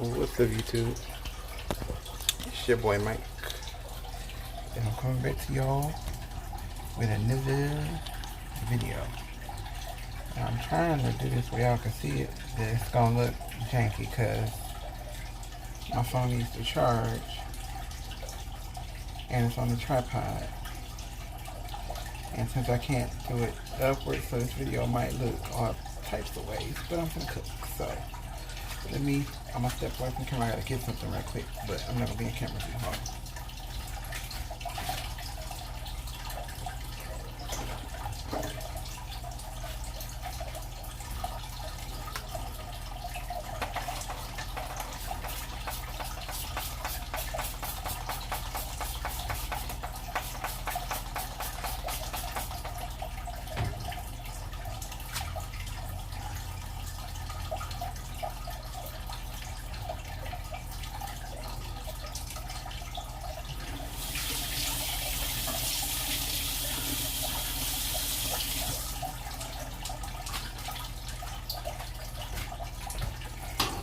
What's up, YouTube? It's your boy Mike, and I'm coming back to y'all with another video. I'm trying to do this where y'all can see it, but it's gonna look janky because my phone needs to charge and it's on the tripod. And since I can't do it upward, so this video might look all types of ways, but I'm gonna cook, so I'm gonna step away from the camera. I gotta get something right quick, but I'm not gonna be in camera too hard.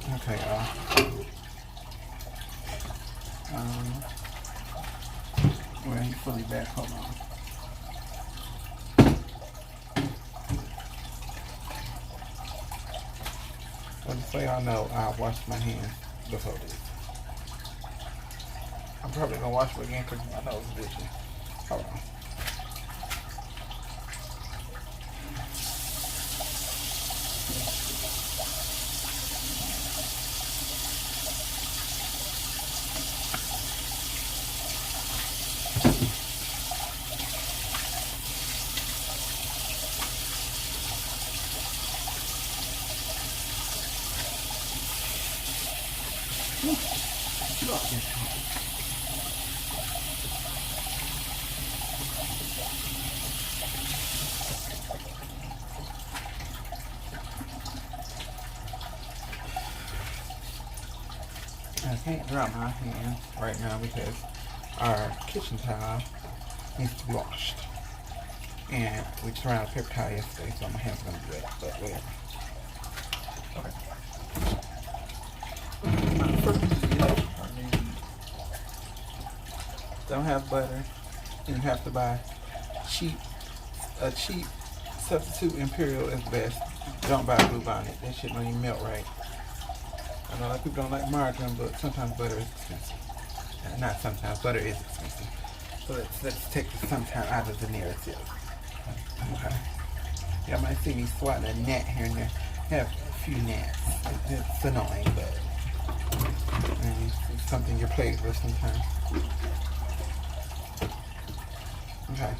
Okay, y'all. We ain't fully back. Hold on. So just so y'all know, I washed my hands before this. I'm probably gonna wash them again because my nose is itchy. Hold on. I can't drop my hands right now because our kitchen towel needs to be washed. And we just ran out of paper towel yesterday, so my hands are gonna be wet, but whatever. Okay. Don't have butter, and you have to buy a cheap substitute. Imperial is best. Don't buy Blue Bonnet. That shit don't even melt right. I know a lot of people don't like margarine, but sometimes butter is expensive. Not sometimes, butter is expensive. So let's take the sometime out of the narrative. Okay. Y'all might see me swatting a gnat here and there. I have a few gnats. It's annoying, but it's something you're plagued with sometimes. Okay.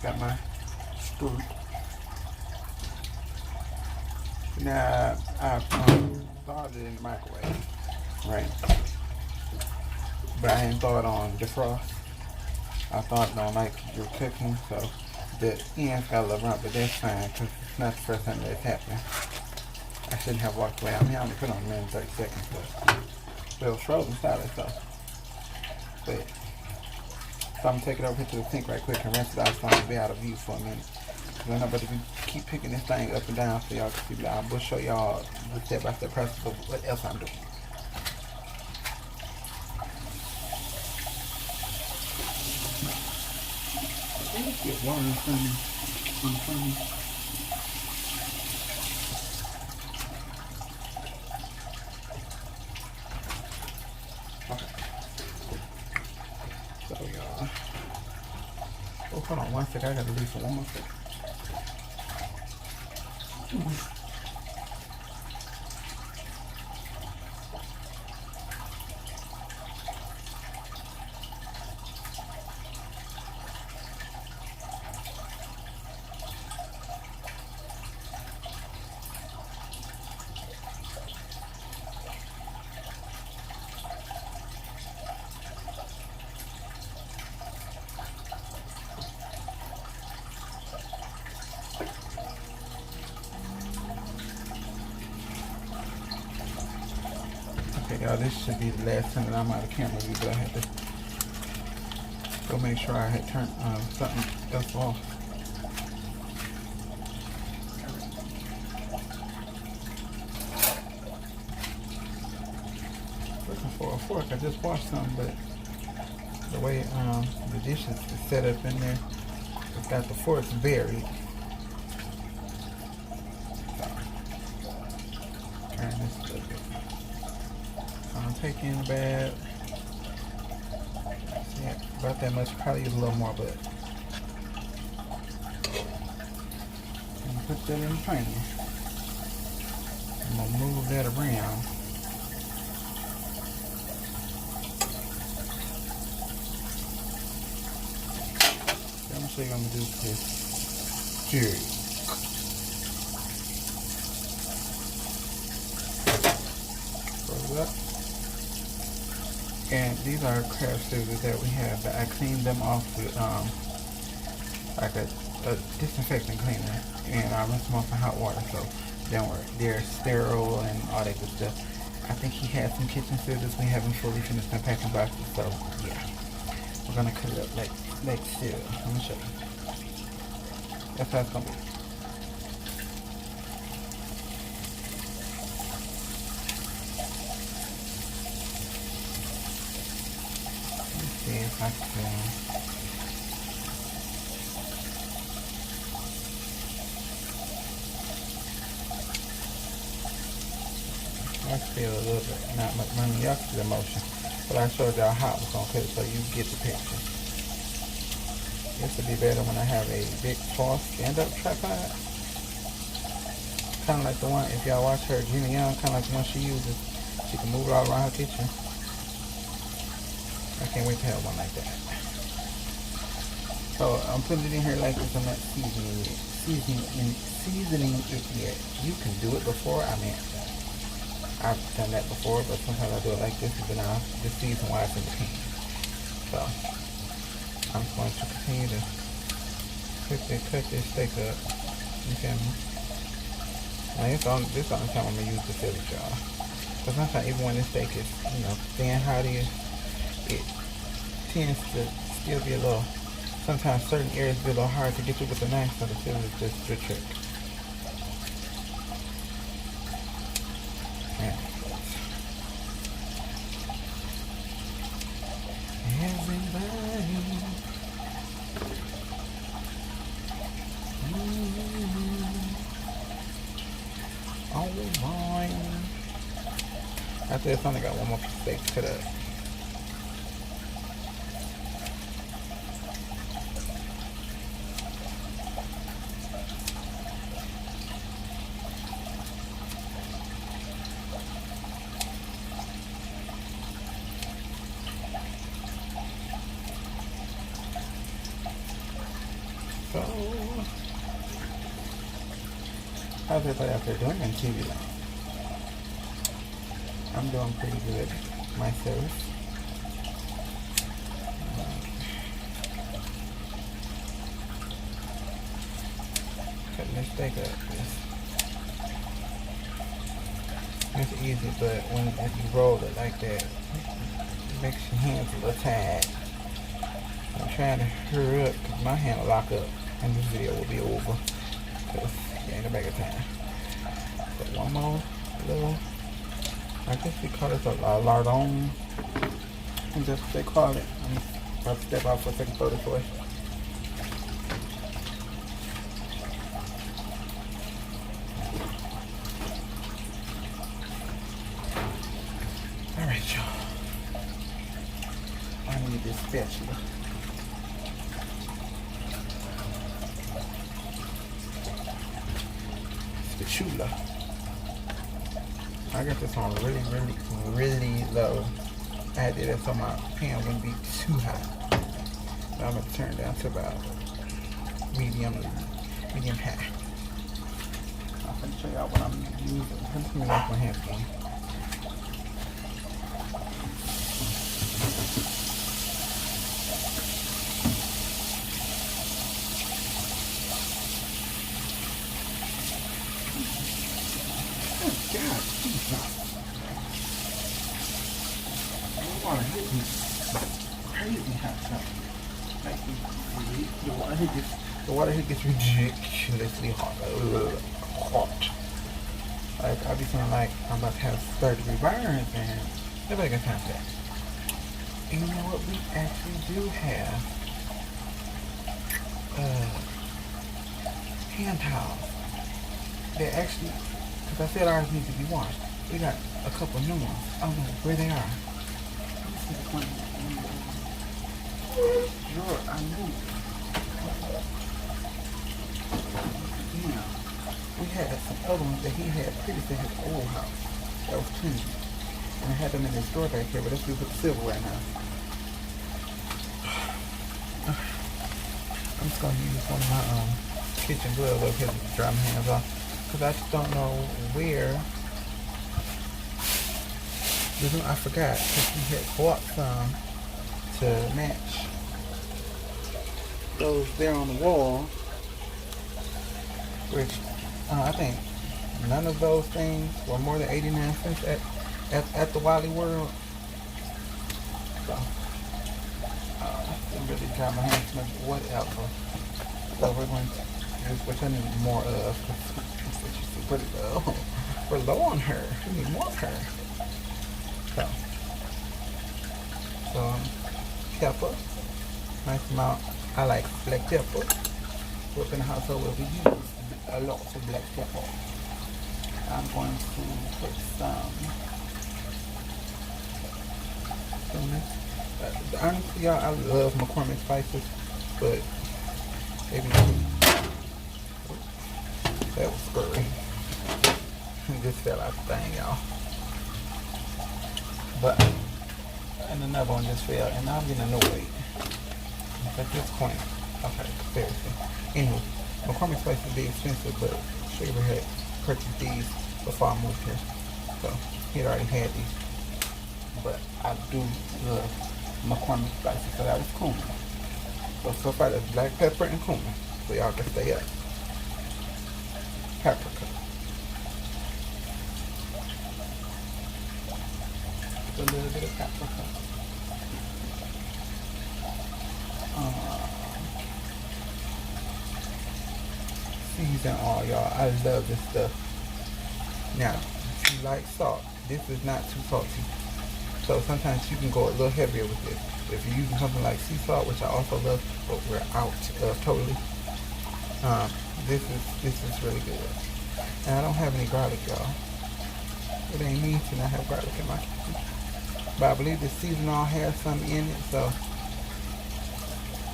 Got my spoon. Now, I thawed it in the microwave, right? But I didn't thaw it on defrost. I thought it on like you're cooking, so the ends got a little rump, but that's fine because it's not the first time that it's happening. I shouldn't have walked away. I mean, I only put it on a minute and 30 seconds, but it was frozen solid, so. But, so I'm gonna take it over here to the sink right quick and rinse it out so I'm gonna be out of view for a minute. Because I'm about to keep picking this thing up and down so y'all can see. I'll show y'all the step-by-step process of what else I'm doing. Get one from me. Okay. So y'all. Oh, hold on one second. I gotta leave for one more second. Okay, y'all, this should be the last time that I'm out of camera view, but I had to go make sure I had turned something else off. looking for a fork. I just washed some, but the way the dishes is set up in there, it's got the forks buried. So, turn this a little bit. So I'm taking the bag. Yeah, about that much. Probably use a little more, but and put that in the pan. I'm gonna move that around. I'm gonna show you what I'm gonna do this. Here. Roll it up. And these are craft scissors that we have. That I cleaned them off with like a disinfectant cleaner, and I rinse them off in hot water. So don't worry, they're sterile and all that good stuff. I think he had some kitchen scissors. We haven't fully finished unpacking boxes, so yeah, we're gonna cut it up like still. Let me show you. That's how it's gonna be. Let's see if I can. I feel a little bit, not much money. Y'all see the motion, but I showed y'all how I was gonna cut it so you get the picture. This would be better when I have a big tall stand-up tripod. Kind of like the one, if y'all watch her, Gina Young, kind of like the one she uses. She can move it all around her kitchen. I can't wait to have one like that. So I'm putting it in here like this. I'm not seasoning it yet. You can do it before. I mean, I've done that before, but sometimes I do it like this, and then I'll just season while it's in the pan. So I'm going to continue to cut this steak up. You feel me? Now this only time I'm gonna use the fillet, y'all. Because sometimes even when the steak is, thin how it is, it tends to still be a little. Sometimes certain areas be a little hard to get to with the knife, so the fillet is just the trick. Yeah. Everybody. Oh boy. After this, I only got one more piece of steak to cut up. So, how's everybody out there doing in TV land? I'm doing pretty good myself. Cutting this steak up. It's easy, but if you roll it like that, it makes your hands a little tired. I'm trying to hurry up because my hand will lock up and this video will be over because it ain't a bag of time. But one more little, I guess we call this a lardon. And that's what they call it. I'm about to step out for a second, throw this away. Alright, y'all. I need this spatula. Spatula. I got this on really low. I had it so my pan wouldn't be too hot. So I'm gonna turn it down to about medium high. I'm gonna show y'all what I'm using. Let me wash my hands again. God, Jesus. The water hit me crazy hot something. Like the water here gets ridiculously hot. Hot. Like I be feeling like I'm about to have 3rd-degree burns, and Nobody got time for that. And you know what? We actually do have hand towels. They're actually, because I said ours need to be washed. We got a couple new ones. I don't know where they are. Let me see the one. Sure, I knew. Yeah. We had some other ones that he had previously at his old house. That was clean. And I had them in this drawer back here, but let's do with the silverware now. I'm just gonna use one of my kitchen gloves over here to dry my hands off, because I just don't know where. I forgot, because we had bought some to match those there on the wall, which I think none of those things were more than 89 cents at the Wally World. So didn't really try my hands much, whatever. So we're going to use which I need more of. She's pretty low. We're low on her. We need more of her. So pepper. Nice amount. I like black pepper. We're in the household where we use a lot of black pepper. I'm going to put some. Honestly, y'all, I love McCormick spices, but maybe that was scurry. Just fell out the thing, y'all. But and another one just fell, and now I'm getting annoyed. At this point, okay, seriously. Anyway, McCormick spices be expensive, but Sugar had purchased these before I moved here, so he had already had these. But I do love McCormick spices, so that was cumin. So far that's black pepper and cumin, so y'all can stay up. Paprika. A little bit of paprika. Season all, y'all. I love this stuff. Now, if you like salt, this is not too salty. So sometimes you can go a little heavier with this. If you're using something like sea salt, which I also love, but we're out totally. This is really good. And I don't have any garlic, y'all. It ain't mean to not have garlic in my kitchen. But I believe this seasonal has some in it, so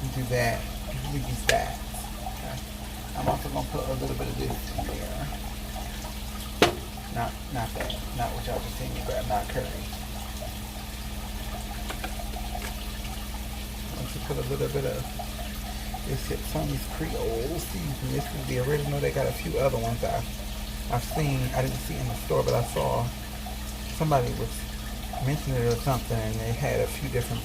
we do that. We use that. Okay. I'm also gonna put a little bit of this in there. Not that. Not what y'all just seen me grab, not curry. Put a little bit of this Tony's Creole season. This is the original. They got a few other ones I've seen. I didn't see in the store, but I saw somebody was mentioning it or something, and they had a few different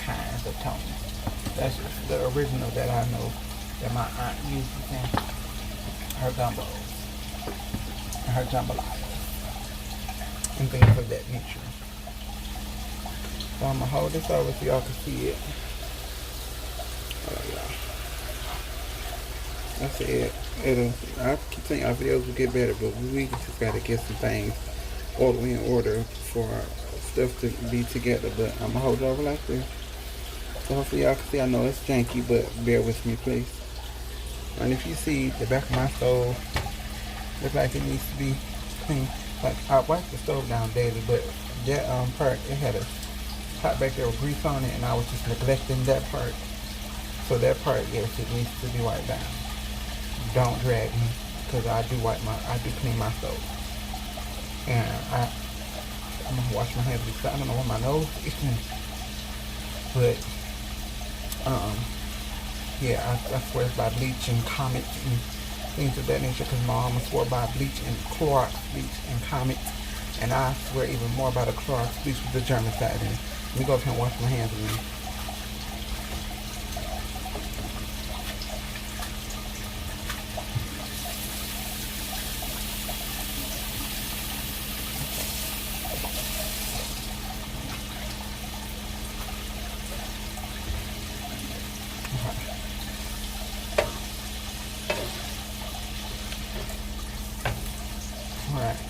kinds of Tony's. That's just the original that I know that my aunt uses in her gumbos and her jambalaya and things of that nature. So I'm gonna hold this over so y'all can see it. That's it. I keep saying our videos will get better, but we just gotta get some things all the way in order for our stuff to be together. But I'm gonna hold it over like this. So hopefully y'all can see. I know it's janky, but bear with me, please. And if you see the back of my stove, looks like it needs to be clean. Like I wipe the stove down daily, but that part, it had a pot back there with grease on it, and I was just neglecting that part. So that part, yes, it needs to be wiped down. Don't drag me, because I do clean my stove. And I'm gonna wash my hands because I don't know where my nose is itching. But yeah, I swear it's by bleach and Comet and things of that nature, because my mama swore by bleach and Clorox bleach and Comet, and I swear even more by the Clorox bleach with the German side in it. Let me go up here and wash my hands again. Alright.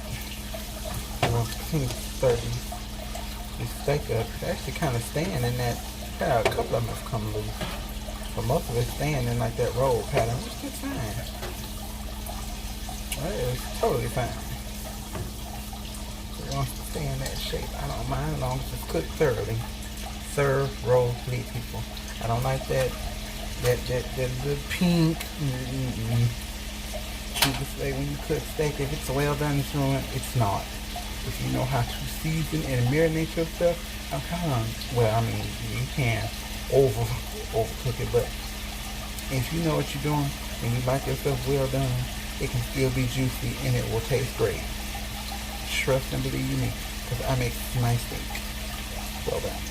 Well, 30. these steak up. It's actually kind of staying in that. Yeah, a couple of them have come loose, but most of it's staying in like that roll pattern, which is fine. That is totally fine. So it wants to stay in that shape. I don't mind as long as it's cooked thoroughly. Serve, roll, leave people. I don't like that little pink. People say when you cook steak, if it's well done, it's ruined. It's not. If you know how to season and marinate your stuff, well, I mean, you can overcook it, but if you know what you're doing and you like your stuff well done, it can still be juicy and it will taste great. Trust and believe me, because I make nice steak. Well done.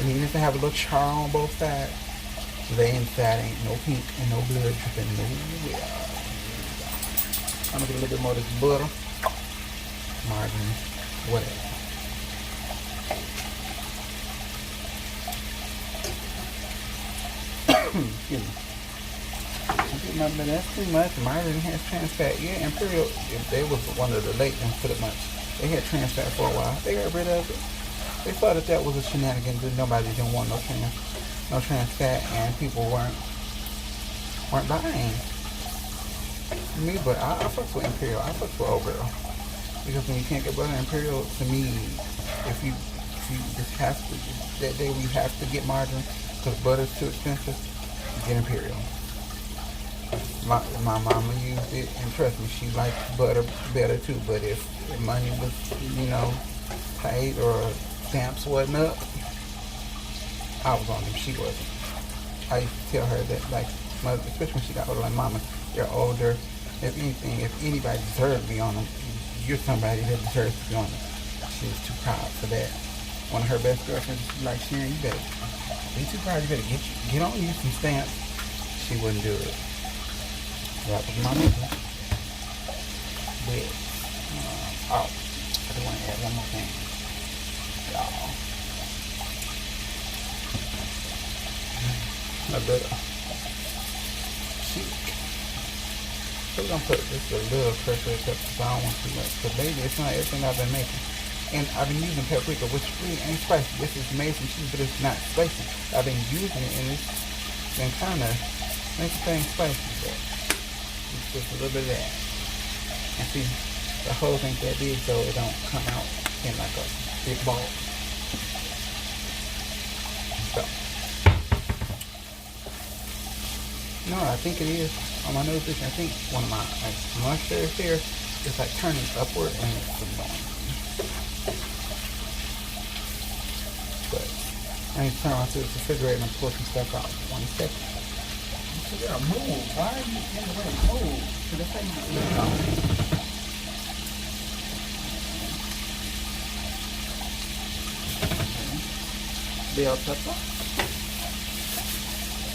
And even if they have a little char on both sides, the inside ain't no pink and no blood dripping nowhere. I'm gonna get a little bit more of this butter, margarine, whatever. Excuse me. That's too much. Margarine has trans fat. Yeah, Imperial, they was one of the late ones pretty much. They had trans fat for a while. They got rid of it. They thought that was a shenanigan. Nobody didn't want no trans fat, and people weren't buying. Me, but I fuck with Imperial. I fuck with Old Girl. Because when you can't get butter Imperial, to me, if you just have to, that day when you have to get margarine because butter's too expensive, get Imperial. My mama used it, and trust me, she liked butter better too. But if money was, tight or stamps wasn't up, I was on them. She wasn't. I used to tell her that, like, especially when she got older, like, Mama, you're older. If anything, if anybody deserved to be on them, you're somebody that deserves to be on them. She was too proud for that. One of her best girlfriends, like, Sharon, you better be too proud. You better get on you some stamps. She wouldn't do it. That was my nigga. But, I do want to add one more thing. Y'all. A little cheek. So we're going to put just a little crushed red pepper, so I don't want too much. Because baby, it's not everything I've been making. And I've been using paprika, which really ain't spicy. This is made from cheese, but it's not spicy. I've been using it, and it's been kind of making things spicy. But it's just a little bit of that. And see, the holes ain't that big, so it don't come out in like a big ball. So. No, I think it is. On my nose, I think one of my mustard here is like turning upward and it's annoying. But I need to turn around to the refrigerator and pull some stuff out. 1 second. You gotta move. Why are you in the way? Move. To the thing. Bell pepper.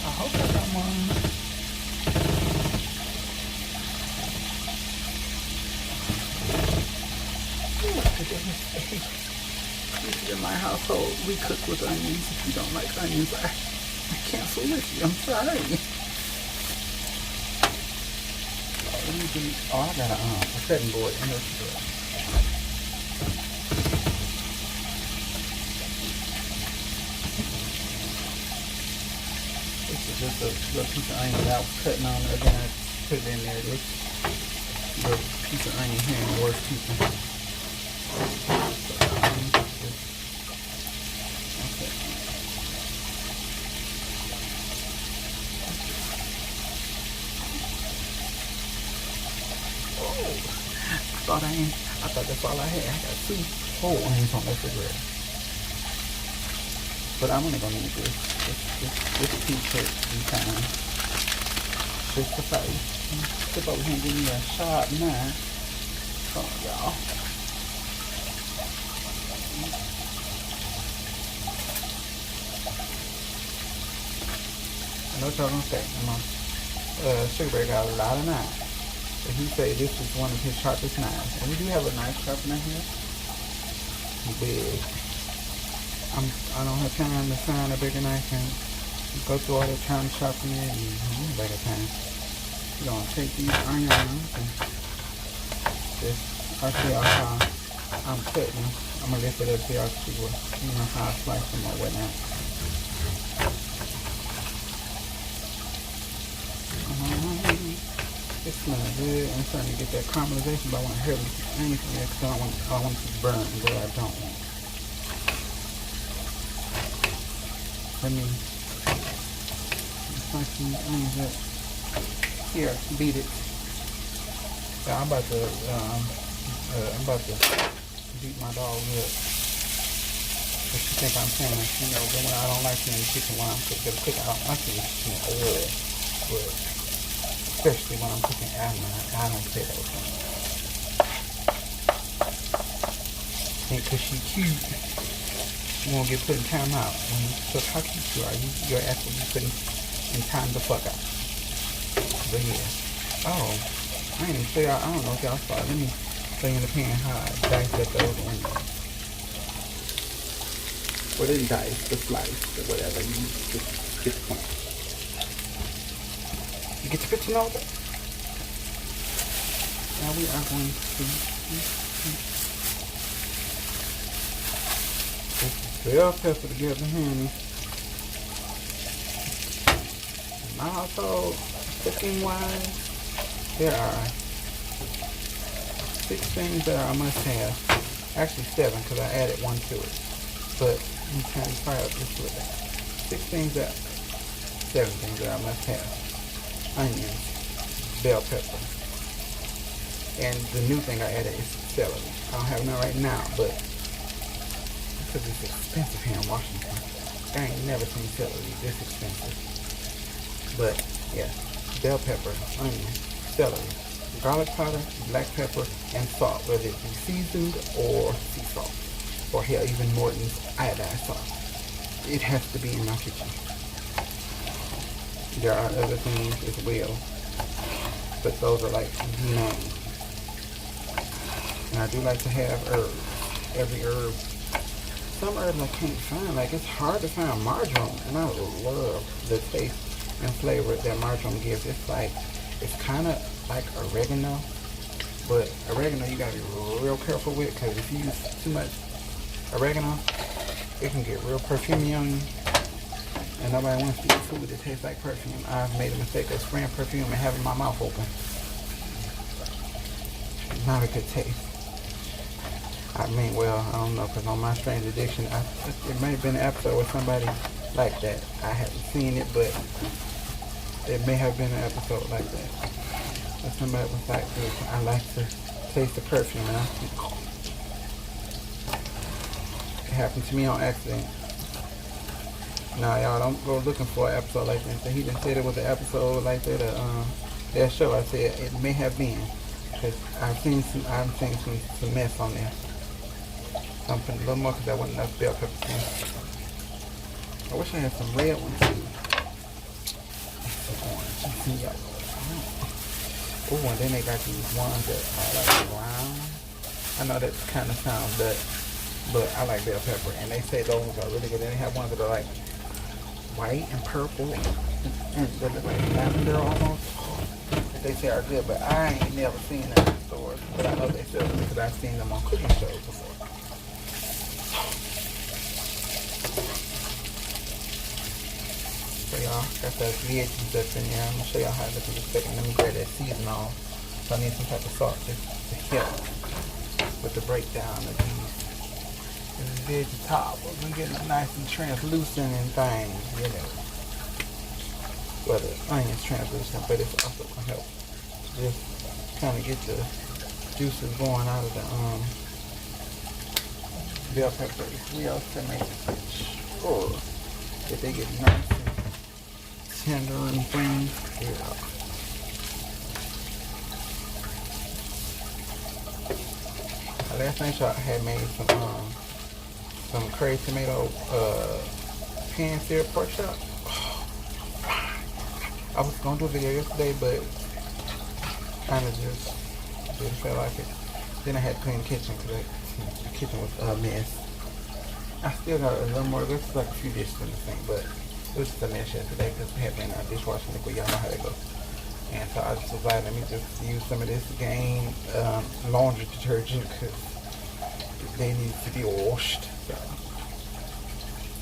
I hope I got one. In my household, we cook with onions. If you don't like onions, I cancel with you. I'm sorry. I got a cutting board in the refrigerator. This is just a little piece of onion that I was cutting on. Again, I put it in there. This little piece of onion here, and worst piece of I thought that's all I had. I got 2 whole onions on the refrigerator. But I'm only gonna need this piece at some time. Just to say. Step over here and give me a sharp knife. Come on, y'all. I know what y'all gonna say. Sugar Bear got a lot of knives. But he said this is one of his sharpest knives. And we do have a knife sharpener here. Big. I don't have time to find a bigger knife and go through all that trying to sharpen it. And bigger time. We're going to take these onions and just, I'll show y'all how I'm cutting them. I'm gonna lift it up so y'all see what, how I slice them or whatnot. It smells good. I'm starting to get that caramelization, but I want to heavily onion from there because I don't want it to burn, but I don't want. Let me slice these onions up. Here, beat it. Yeah, I'm about to beat my dog up. But you think I'm saying, but when I don't like seeing the chicken when I'm cooking, I don't like seeing the chicken in oil. But especially when I'm cooking I don't say those things. And because she's cute, you won't get put in time out. Look how cute you are. You're actually putting in time the fuck out. But yeah. Oh, I ain't even say I don't know if y'all saw it. Let me thing in the pan how I dice up those onions. Well, didn't dice, but slice, or whatever. You get the point. You get the picture of it? Now we are going to put bell pepper together, honey. In my household, cooking wise, there are 6 things that are a must have. Actually 7 because I added 1 to it. But I'm trying to fry up just a little bit. 7 things that are a must have. Onions, bell pepper, and the new thing I added is celery. I don't have none right now, but because it's expensive here in Washington, I ain't never seen celery this expensive. But yeah, bell pepper, onion, celery, garlic powder, black pepper, and salt, whether it be seasoned or sea salt, or hell, even Morton's iodized salt. It has to be in my kitchen. There are other things as well, but those are like the main. And I do like to have herbs. Every herb. Some herbs I can't find. Like it's hard to find marjoram, and I love the taste and flavor that marjoram gives. It's kind of like oregano, but oregano you gotta be real careful with because if you use too much oregano, it can get real perfumey on you. And nobody wants to eat food that tastes like perfume. I've made a mistake of spraying perfume and having my mouth open. Not a good taste. I mean, well, I don't know, because on my Strange Addiction, it may have been an episode with somebody like that. I haven't seen it, but it may have been an episode like that. But somebody was like, I like to taste the perfume, and it happened to me on accident. Nah, y'all don't go looking for an episode like that. So he just said it was an episode like that. That show. I said it may have been, cause I've seen some mess on there. So I'm putting a little more cause I wasn't enough bell peppers in. I wish I had some red ones too. Some orange and some yellow. Oh, and then they got these ones that are like brown. I know that kind of sounds Dutch, but I like bell pepper, and they say those are really good. Then they have ones that are like white and purple and they look like lavender almost. They say are good, but I ain't never seen them in stores. But I know they sell them because I've seen them on cooking shows before. So y'all, got that veggies up in there. I'm gonna show y'all how to look in a second. Let me grab that season off. So I need some type of salt to help with the breakdown of these. This veggie top, we're gonna get it nice and translucent and things, you know. Well, the onion's translucent, but it's also gonna help just kind of get the juices going out of the bell peppers. We also make sure that they get nice and tender and things. Yeah. Last night I had made some curry tomato pan-seared pork chop. I was gonna do a video yesterday, but kind of just didn't feel like it. Then I had to clean the kitchen because the kitchen was a mess. I still got a little more. There's like a few dishes in the sink, but it was just a mess yesterday because we had been in our dishwashing liquid. Y'all know how that goes. And so I just decided, let me just use some of this Gain laundry detergent because they need to be washed. So,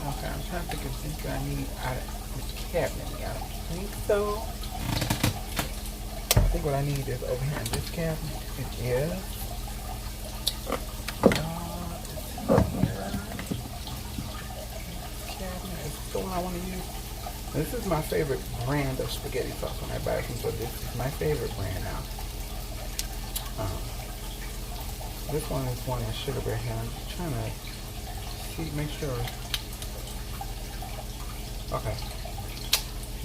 okay, I'm trying to think of something I need out of this cabinet. I don't think so. I think what I need is over here in this cabinet. It is. Cabinet is the one I want to use. This is my favorite brand of spaghetti sauce when I buy from, so this is my favorite brand now. This one is one in Sugar Bear here. I'm just trying to see, make sure. Okay.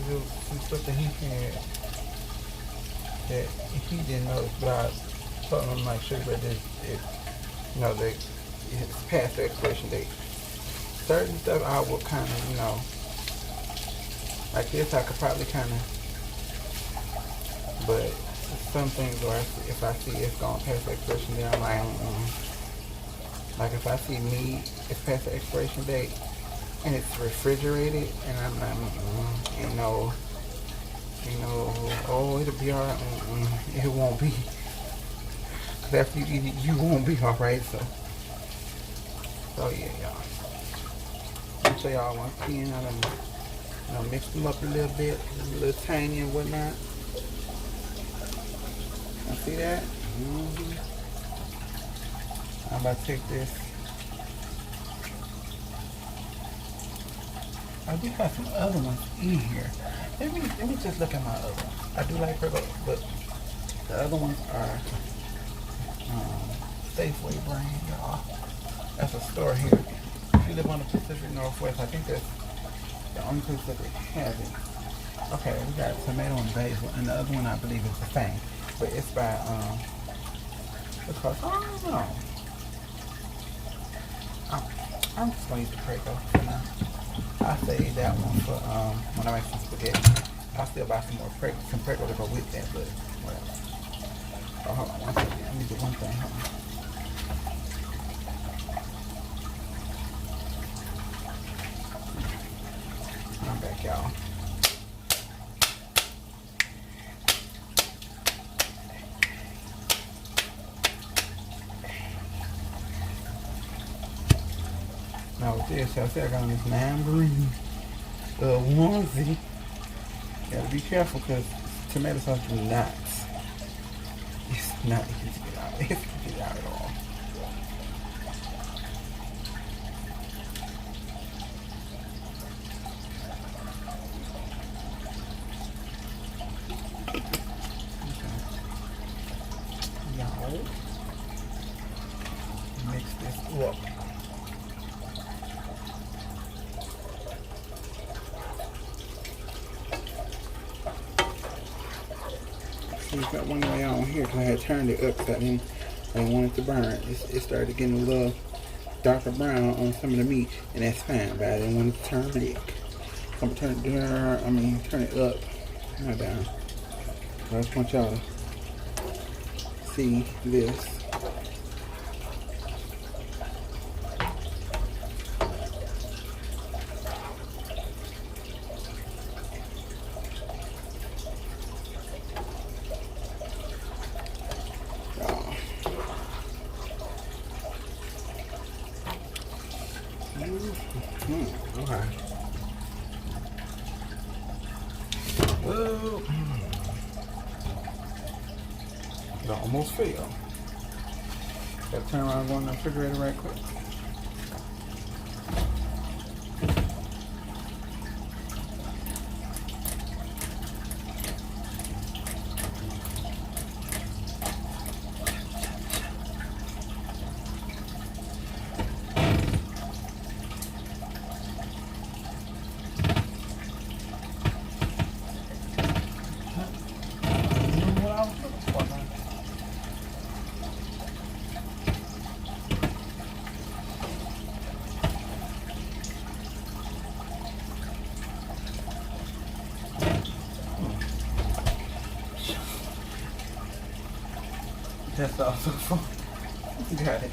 There was some stuff that he had that he didn't know, but I told him like Sugar Bear did it, you know, it's past the expiration date. Certain stuff I will kind of, you know, like this I could probably kind of, but some things where if I see it's gone past the expiration date, I'm like, like if I see meat, it's past the expiration date, and it's refrigerated, and I'm like, you know, oh, it'll be alright, it won't be, because after you eat it, you won't be alright, so yeah, y'all. I'll show y'all once again, I done, you know, mix them up a little bit, a little tiny and whatnot. You see that? I'm about to take this. I do have some other ones in here. Let me just look at my other ones. I do like her, but the other ones are Safeway brand, y'all. That's a store here. If you live on the Pacific Northwest, I think that's the only place that they have it. Okay, we got tomato and basil, and the other one I believe is the same, but it's by what's called? I don't know. I'm just gonna use the Prego for now. I'll save that one for when I make some spaghetti. I'll still buy some more Prego to go with that, but whatever. Oh, hold on one second. Let me do one thing. Hold on. I'm back, y'all. Now with this, I said I got on this lime green onesie. Gotta be careful because tomato sauce is not. It's not easy to get out. It's to get out at all. Mix this up. See, it's got one way on here because I had turned it up because I didn't want it to burn. It started getting a little darker brown on some of the meat, and that's fine, but I didn't want it to turn black. So I'm gonna turn it up, not down. So I just want y'all to see this. Okay. Well, it almost failed. Gotta turn around and go in the refrigerator right quick. That's also fun. Got it.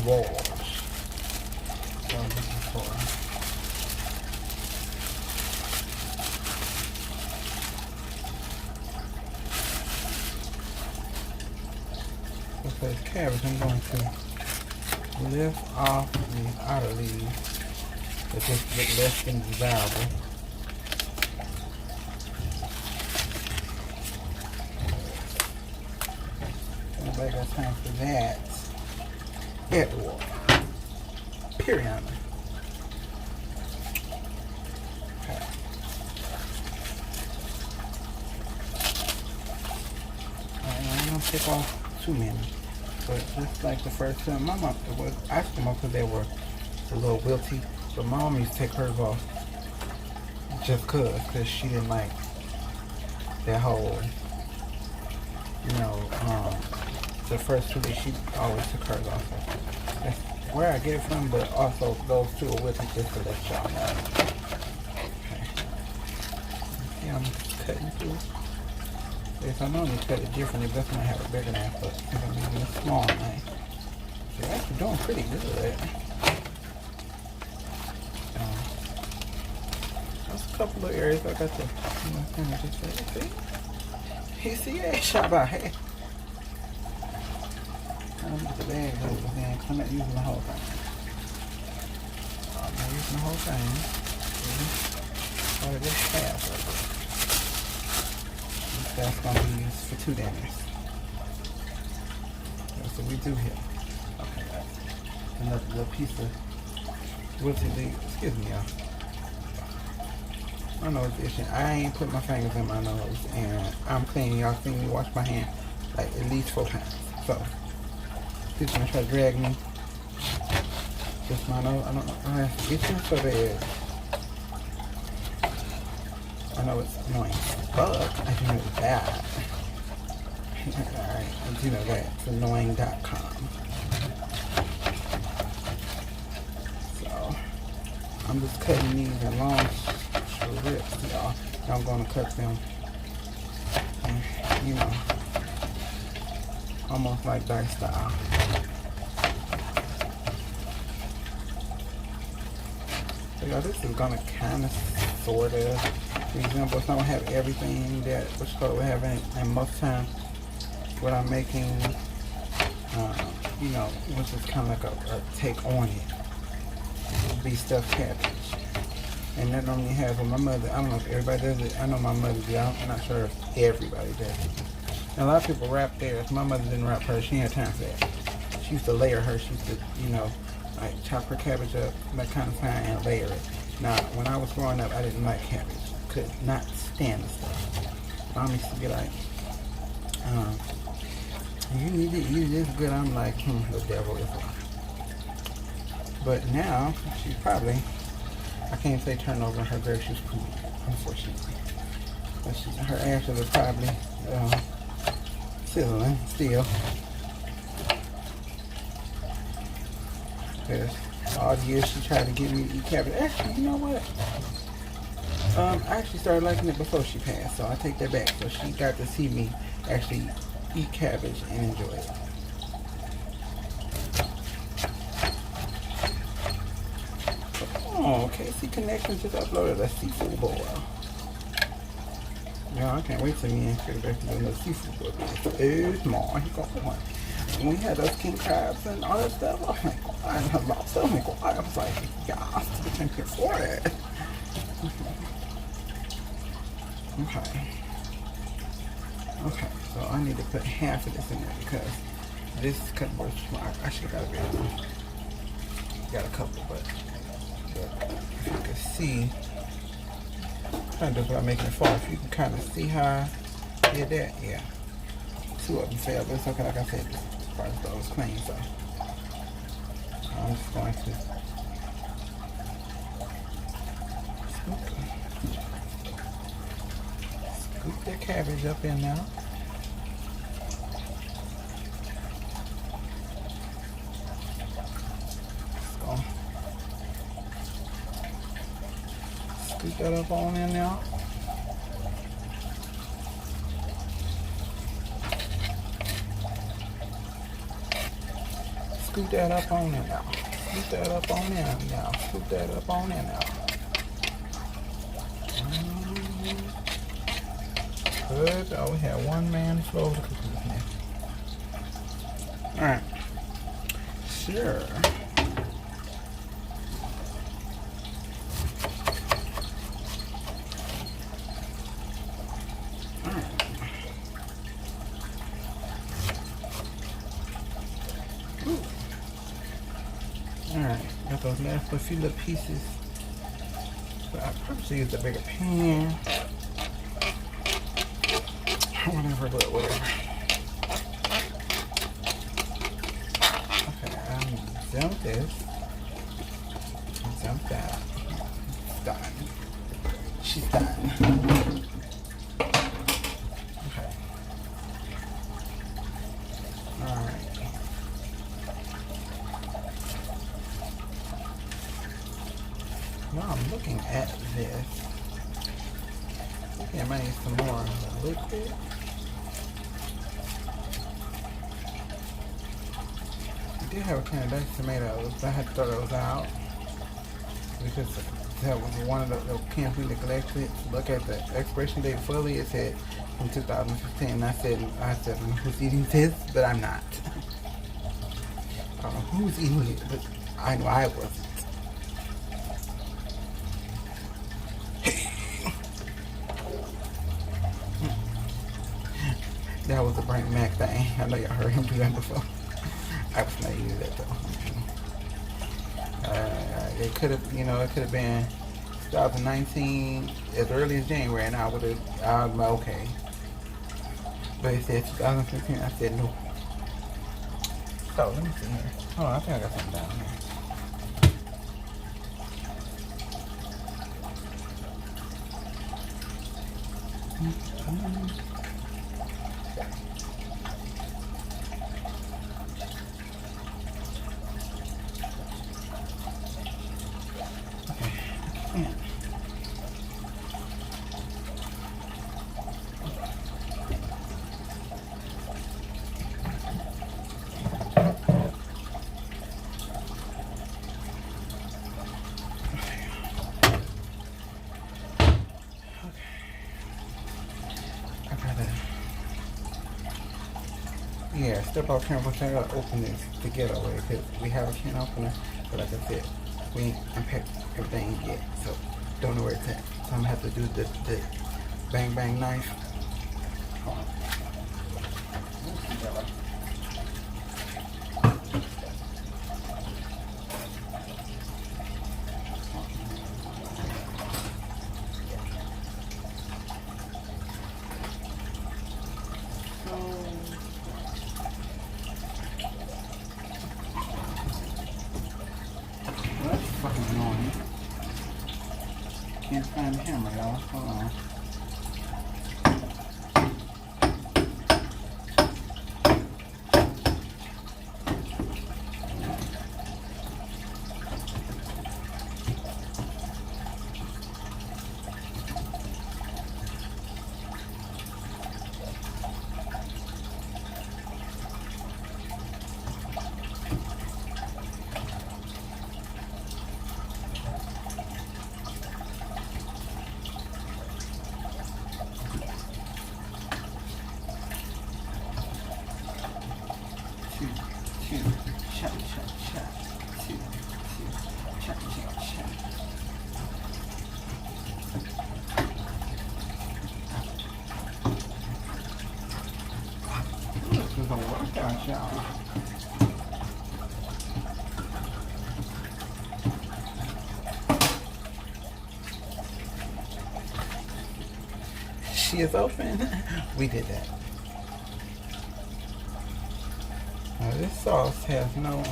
cabbage. So this is for this cabbage. I'm going to lift off these outer leaves that just get less than desirable. Nobody got time for that. Add the water. Period. Okay. I'm gonna take off too many. But just like the first time, my mom, I took them off because they were a little wilty. But my mom used to take hers off just because she didn't like that whole, you know, the first 2 weeks she always took hers off. So that's where I get it from, but also those two are wilty just to let y'all know. Okay. See, I'm cutting through. If I normally cut it differently, but that's when I have a bigger knife, but if I'm using a small knife. So you're actually doing pretty good. There's a couple of areas I got to, kind of just say, see? You see that? Shot by hand. I'm going to get the bag over there because I'm not using the whole thing. I'm not using the whole thing. Probably just half of it. That's going to be used for 2 dinners. That's what we do here. Okay, guys. Another little piece of wilted leaf. Excuse me, y'all. My nose is itching. I ain't put my fingers in my nose, and I'm clean. Y'all see me wash my hand like at least 4 times. So, she's going to try to drag me. Just my nose. I don't know. I'm itching so bad. I know it's annoying, but I do know it's bad. Alright, I do know that. It's annoying.com. So, I'm just cutting these in long strips, y'all. I'm going to cut them, you know, almost like dice style. So, y'all, this is going to kind of, sort of, for example, it's not going to have everything that which color we have in it, and most times what I'm making, you know, which is kind of like a take on it, would be stuffed cabbage. And that normally has, well, my mother, I don't know if everybody does it, I know my mother did, I'm not sure if everybody does it. And a lot of people wrap theirs. My mother didn't wrap hers, she didn't have time for that. She used to layer hers, she used to, you know, like chop her cabbage up, that kind of thing, and layer it. Now, when I was growing up, I didn't like cabbage. Could not stand the stuff. Mom used to be like, you need to eat this good. I'm like, the devil is alive. But now, she's probably, I can't say turn over her grave, she's cool, unfortunately. But her ashes are probably sizzling still. Because all the years she tried to get me to eat cabbage. Actually, you know what? I actually started liking it before she passed, so I take that back. So she got to see me actually eat cabbage and enjoy it. Oh, KC Connection just uploaded a seafood boil. Yeah, I can't wait till me and get back to doing the seafood boil. It's small. He got one. When we had those king crabs and all that stuff, I'm like, I had lobster. I'm like, I was like, yeah, I can't afford it. Okay. Okay, so I need to put half of this in there because this cut board is small. I should have got a bit. Got a couple, but if you can see, I'm trying to do what I'm making it fall. If you can kind of see how I did that, yeah. 2 of them failed, but it's okay. Like I said, this part of those clean, so I'm just going to scoop the cabbage up in now. So, scoop that up on in now. scoop that up on in now. Scoop that up on in now. Scoop that up on in now. Good. Oh, we had one man flow to cook with me. Alright. Sure. Alright, got those last few little pieces. But I probably use a bigger pan. Whatever, but whatever. Okay, dump this. Dump that. It's done. She's done. Okay. Alright. Now I'm looking at this. I think I might need some more liquid. I did have a can of diced tomatoes, but I had to throw those out because that was one of the cans we neglected. Look at the expiration date fully. It said from 2015. And I said, who's eating this? But I'm not. I don't know who's eating it, but I know I wasn't. That was a Frank Mac thing. I know y'all heard him do that before. I was not using that though. It could have, it could have been 2019 as early as January, and I'm okay. But it said 2015. I said no. So let me see here. Hold on, I think I got something down here. Yeah, step out here, but I gotta open this to get away because we have a can opener, but like I said, we ain't unpacked everything yet, so don't know where it's at. So I'm gonna have to do the bang bang knife. Hold on. Can't find the hammer, y'all. Hold on. This is a workout, y'all. She is open. We did that. Now this sauce has no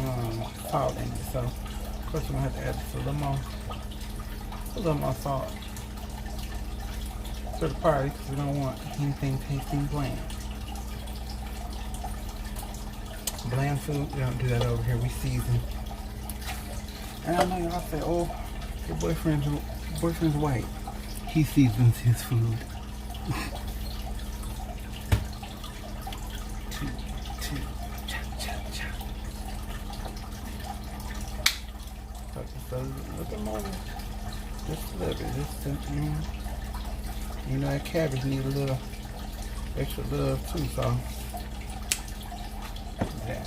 salt in it, so of course we're gonna have to add just a little more salt to the party because we don't want anything tasting bland. Bland food, we don't do that over here. We season. And I know y'all say, "Oh, your boyfriend's white. He seasons his food." just a little more, just a little bit. You know that cabbage needs a little extra love too, so yeah.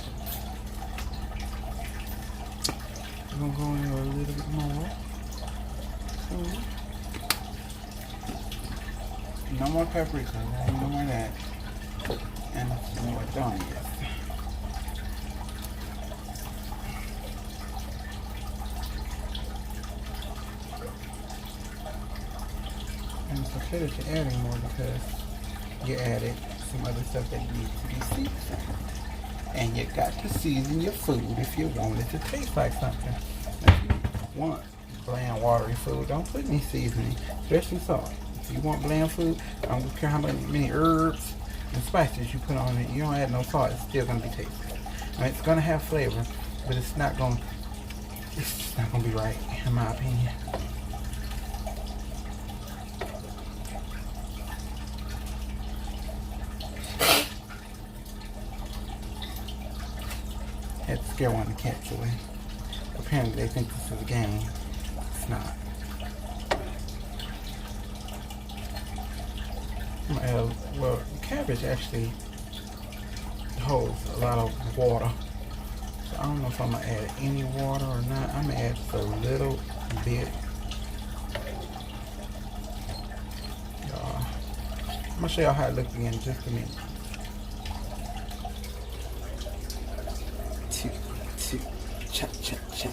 We're gonna go in there a little bit more. No more paprika, no more of that. And some more onions. And it's okay that you're adding more because you added some other stuff that needs to be seasoned. And you got to season your food if you want it to taste like something. If you want bland, watery food, don't put any seasoning, especially salt. If you want bland food, I don't care how many herbs and spices you put on it. You don't add no salt, it's still gonna be tasty. I mean, it's gonna have flavor, but it's just not gonna be right, in my opinion. Had to scare one of the cats away. Apparently they think this is a game. It's not. Well, cabbage actually holds a lot of water. So I don't know if I'm gonna add any water or not. I'm gonna add just a little bit. I'm gonna show y'all how it looks again in just a minute. Cha cha cha.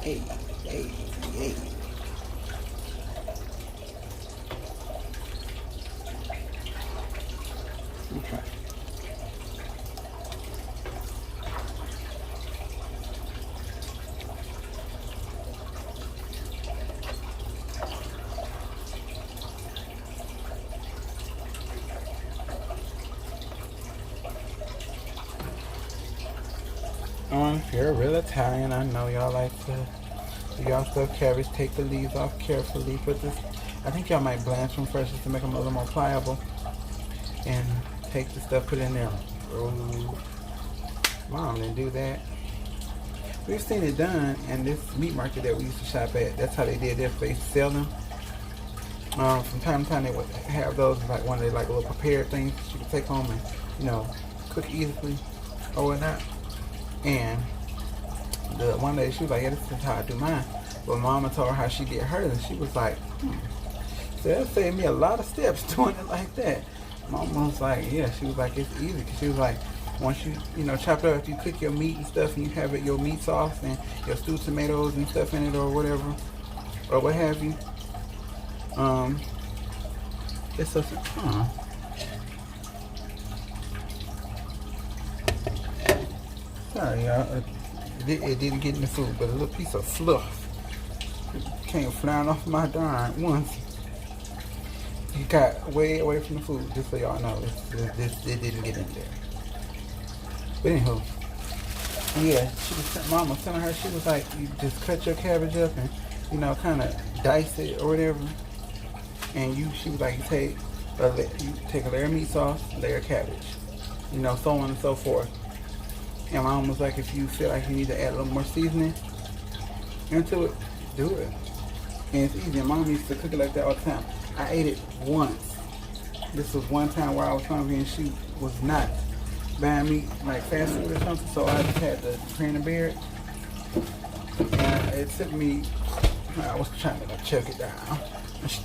Hey, hey, hey. Okay. If you're a real Italian, I know y'all like to do y'all stuff cabbage, take the leaves off carefully. Put this, I think y'all might blanch them first just to make them a little more pliable. And take the stuff, put it in there. Oh, Mom didn't do that. We've seen it done in this meat market that we used to shop at. That's how they did this. They sell them. From time to time, they would have those like one of the like little prepared things that you could take home and, you know, cook easily or whatnot. And the one day she was like, yeah, this is how I do mine. But Mama told her how she did hers, and she was like, so that saved me a lot of steps doing it like that. Mama was like, yeah, she was like, it's easy. Because she was like, once you know, chop it up, if you cook your meat and stuff, and you have it, your meat sauce and your stewed tomatoes and stuff in it or whatever, or what have you, it's such a, sorry, y'all. It didn't get in the food, but a little piece of fluff came flying off my darn once. It got way away from the food, just so y'all know. It didn't get in there. But anywho, yeah, Mom was telling her, she was like, you just cut your cabbage up and, you know, kind of dice it or whatever. And she was like, you take a layer of meat sauce, a layer of cabbage, you know, so on and so forth. And Mom was like, if you feel like you need to add a little more seasoning into it, do it. And it's easy. And Mom used to cook it like that all the time. I ate it once. This was one time where I was hungry and she was not buying me like fast food or something, so I just had to grin and bear it. And it took me, I was trying to choke it down.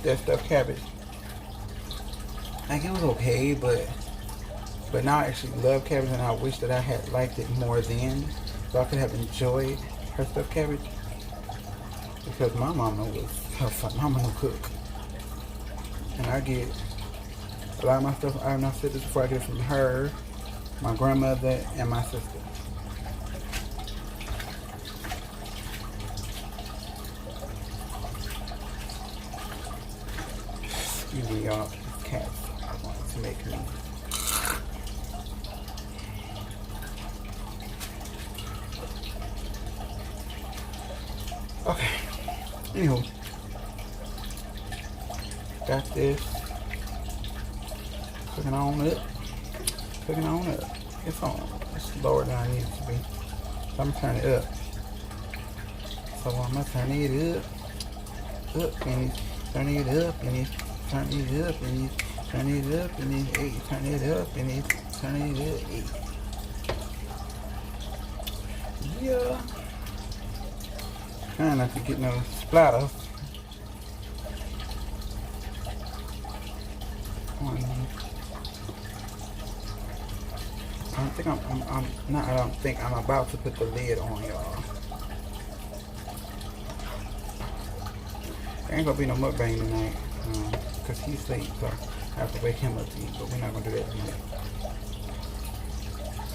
That stuffed cabbage. Like, it was okay, but now I actually love cabbage, and I wish that I had liked it more then, so I could have enjoyed her stuffed cabbage. Because my mama knew cook. And I get a lot of my stuff, I said this before, I get it from her, my grandmother, and my sister. Excuse me, y'all. Cats I wanted to make me. Okay. Anywho, got this cooking on up. It's on. It's lower than I need it to be. So I'm gonna turn it up. So So I'ma turn it up, and turn it up, and turn it up, and turn it up, and hey, turn it up, and turn it up, hey. Yeah. Trying not to get no splatter. I don't think I'm about to put the lid on, y'all. There ain't gonna be no mukbang tonight, cause he's asleep, so I have to wake him up to eat. But we're not gonna do that tonight.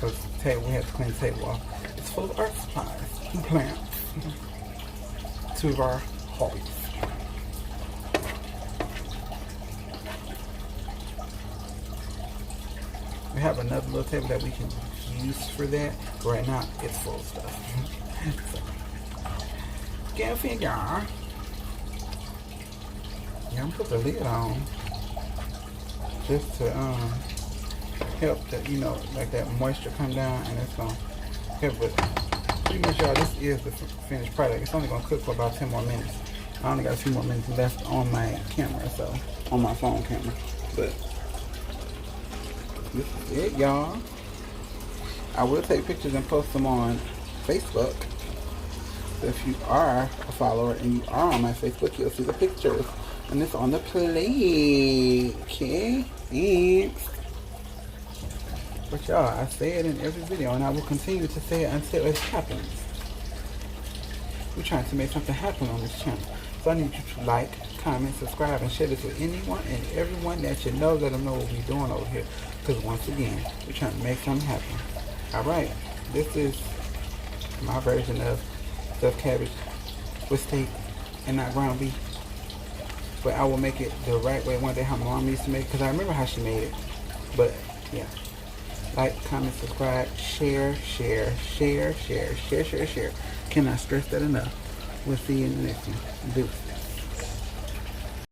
Cause we have to clean the table off. It's full of art supplies and plants. Two of our hobbies. We have another little table that we can use for that. Right now, it's full of stuff. So, can't figure. Yeah, I'm gonna put the lid on just to help the, like that moisture come down, and it's gonna help with. Pretty much, y'all, this is the finished product. It's only gonna cook for about 10 more minutes. I only got a few more minutes left on my camera, so on my phone camera. But this is it, y'all. I will take pictures and post them on Facebook. So if you are a follower and you are on my Facebook, you'll see the pictures. And it's on the plate. Okay? Thanks. But y'all, I say it in every video, and I will continue to say it until it happens. We're trying to make something happen on this channel. So I need you to like, comment, subscribe, and share this with anyone and everyone that you know. Let them know what we're doing over here. Because once again, we're trying to make something happen. Alright, this is my version of stuffed cabbage with steak and not ground beef. But I will make it the right way one day, how my mom used to make it, because I remember how she made it. But yeah, like, comment, subscribe, share. Cannot stress that enough. We'll see you in the next one. Deuces.